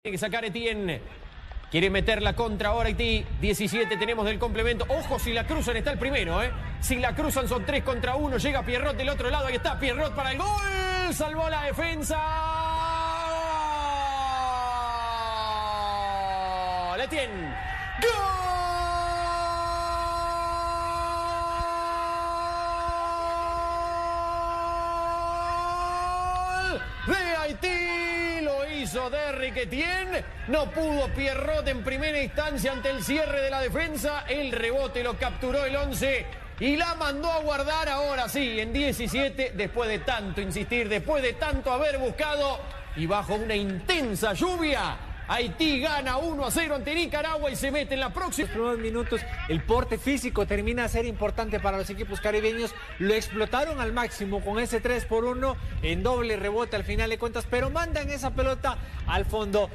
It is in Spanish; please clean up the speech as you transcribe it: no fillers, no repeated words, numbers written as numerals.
Tiene que sacar Etienne. Quiere meterla contra ahora Haití. 17 tenemos del complemento. Ojo, si la cruzan está el primero, ¿eh? Si la cruzan son 3 contra 1. Llega Pierrot del otro lado. Ahí está Pierrot para el gol. Salvó la defensa. Etienne. ¡Gol! De Haití. Lo hizo Derrick Etienne. No pudo Pierrot en primera instancia ante el cierre de la defensa. El rebote lo capturó el 11 y la mandó a guardar ahora sí, en 17, después de tanto insistir, después de tanto haber buscado y bajo una intensa lluvia. Haití gana 1-0 ante Nicaragua y se mete en la próxima. Los primeros minutos, el porte físico termina a ser importante para los equipos caribeños. Lo explotaron al máximo con ese 3-1 en doble rebote al final de cuentas, pero mandan esa pelota al fondo.